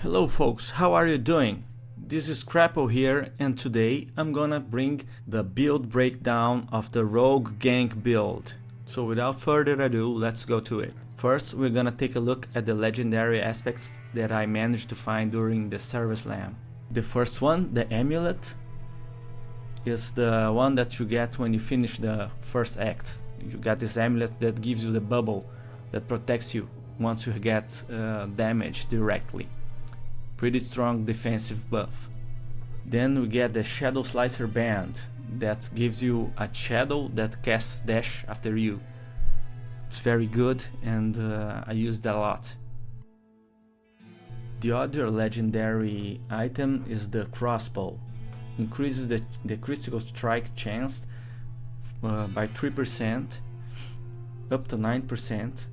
Hello folks, how are you doing? This is Crapple here, and today I'm gonna bring the build breakdown of the Rogue Gank build. So without further ado, let's go to it. First, we're gonna take a look at the legendary aspects that I managed to find during the Service Slam. The first one, the Amulet, is the one that you get when you finish the first act. You get this amulet that gives you the bubble that protects you once you get damage directly. Pretty strong defensive buff. Then we get the Shadow Slicer Band that gives you a shadow that casts dash after you. It's very good, and I use that a lot. The other legendary item is the Crossbow. Increases the critical strike chance by 3% up to 9%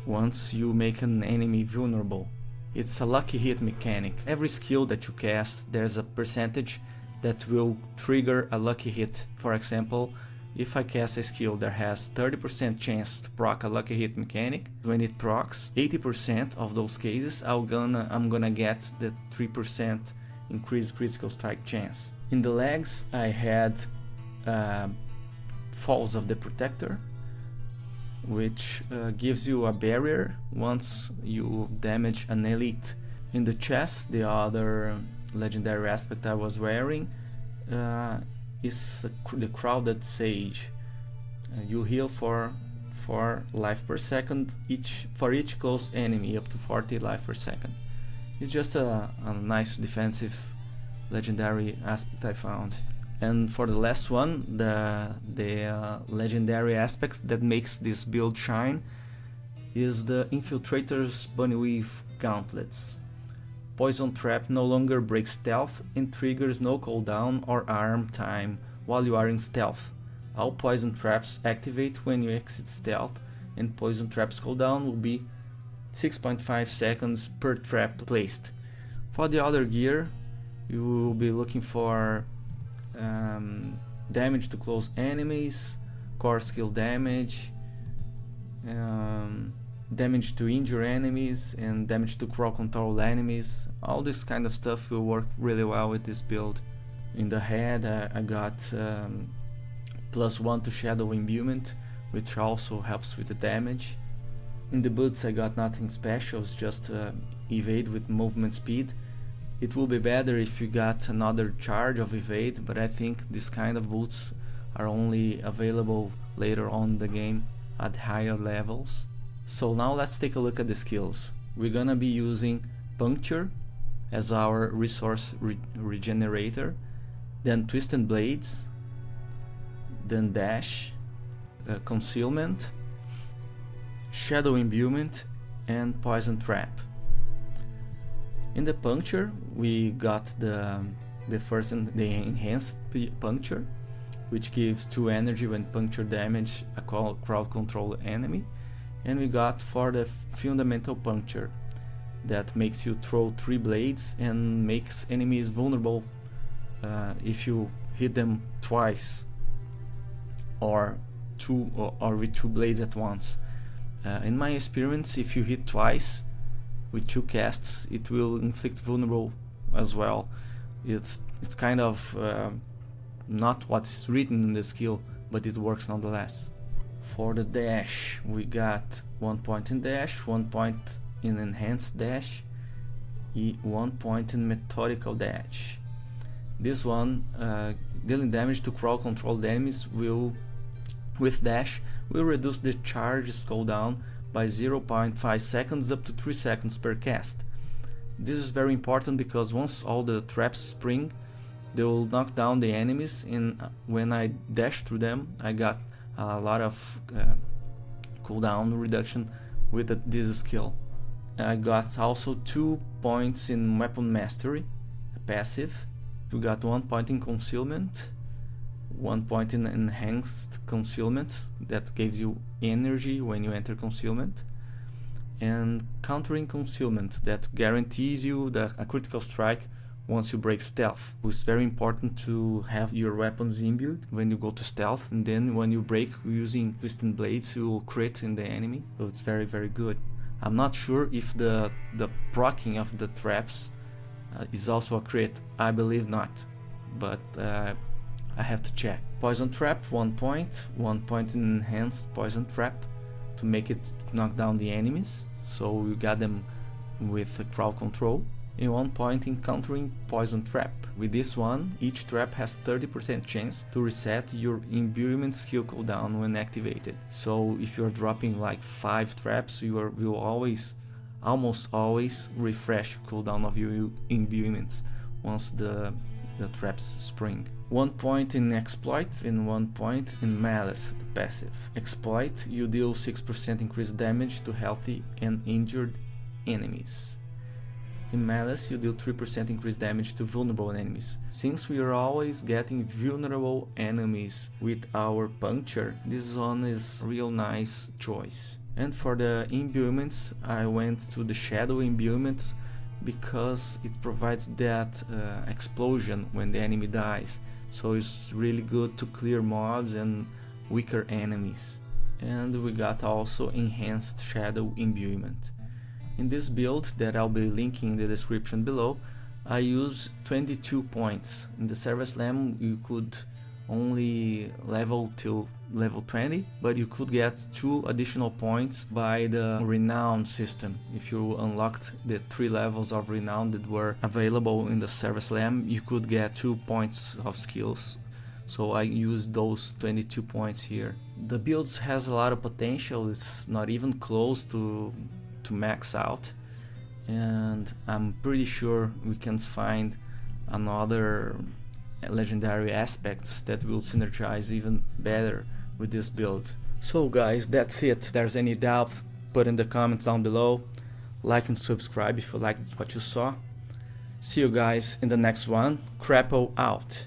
once you make an enemy vulnerable. It's a lucky hit mechanic. Every skill that you cast, there's a percentage that will trigger a lucky hit. For example, if I cast a skill that has 30% chance to proc a lucky hit mechanic, when it procs, 80% of those cases I'm gonna get the 3% increased critical strike chance. In the legs I had Falls of the Protector, which gives you a barrier once you damage an elite. In the chest, the other legendary aspect I was wearing is the Crowded Sage. You heal for 4 life per second for each close enemy, up to 40 life per second. It's just a nice defensive legendary aspect I found. And for the last one, the legendary aspect that makes this build shine is the Infiltrator's Bunnyweave Gauntlets. Poison Trap no longer breaks stealth and triggers no cooldown or arm time while you are in stealth. All poison traps activate when you exit stealth, and poison traps cooldown will be 6.5 seconds per trap placed. For the other gear, you will be looking for damage to close enemies, core skill damage, damage to injure enemies, and damage to crowd control enemies. All this kind of stuff will work really well with this build. In the head I got +1 to shadow imbuement, which also helps with the damage. In the boots I got nothing special, it's just evade with movement speed. It will be better if you got another charge of evade, but I think this kind of boots are only available later on in the game at higher levels. So now let's take a look at the skills. We're gonna be using Puncture as our resource regenerator, then Twisted Blades, then Dash, Concealment, Shadow Imbuement, and Poison Trap. In the Puncture, we got the enhanced Puncture, which gives 2 energy when puncture damage a crowd control enemy, and we got for the Fundamental Puncture that makes you throw 3 blades and makes enemies vulnerable if you hit them twice or with 2 blades at once. In my experience, if you hit twice with 2 casts, it will inflict vulnerable as well. It's kind of not what's written in the skill, but it works nonetheless. For the dash, we got 1 point in dash, 1 point in enhanced dash, 1 point in methodical dash. This one, dealing damage to crowd controlled enemies with dash will reduce the charge's cooldown by 0.5 seconds up to 3 seconds per cast. This is very important because once all the traps spring, they will knock down the enemies, and when I dash through them, I got a lot of cooldown reduction with this skill. I got also 2 points in Weapon Mastery, a passive. We got 1 point in Concealment, 1 point in Enhanced Concealment that gives you energy when you enter Concealment, and Countering Concealment that guarantees you a critical strike once you break stealth. It's very important to have your weapons imbued when you go to stealth, and then when you break using Twisted Blades you will crit in the enemy, so it's very good. I'm not sure if the proccing of the traps is also a crit. I believe not, but I have to check. Poison trap, 1 point. 1 point in enhanced poison trap to make it knock down the enemies, so you got them with crowd control. And 1 point in countering poison trap. With this one, each trap has 30% chance to reset your imbuement skill cooldown when activated. So if you're dropping like 5 traps, you will almost always refresh cooldown of your imbuements once the traps spring. 1 point in exploit and 1 point in malice, the passive. Exploit, you deal 6% increased damage to healthy and injured enemies. In malice, you deal 3% increased damage to vulnerable enemies. Since we are always getting vulnerable enemies with our puncture, this one is a real nice choice. And for the imbuements, I went to the shadow imbuements because it provides that explosion when the enemy dies. So it's really good to clear mobs and weaker enemies. And we got also enhanced shadow imbuement. In this build that I'll be linking in the description below, I use 22 points. In the Server Slam you could only level till level 20, but you could get 2 additional points by the renown system. If you unlocked the 3 levels of renown that were available in the Server Slam, you could get 2 points of skills. So I used those 22 points here. The build has a lot of potential. It's not even close to max out, and I'm pretty sure we can find another legendary aspects that will synergize even better with this build. So guys, that's it. If there's any doubt, put in the comments down below. Like and subscribe if you liked what you saw. See you guys in the next one. Crapple out.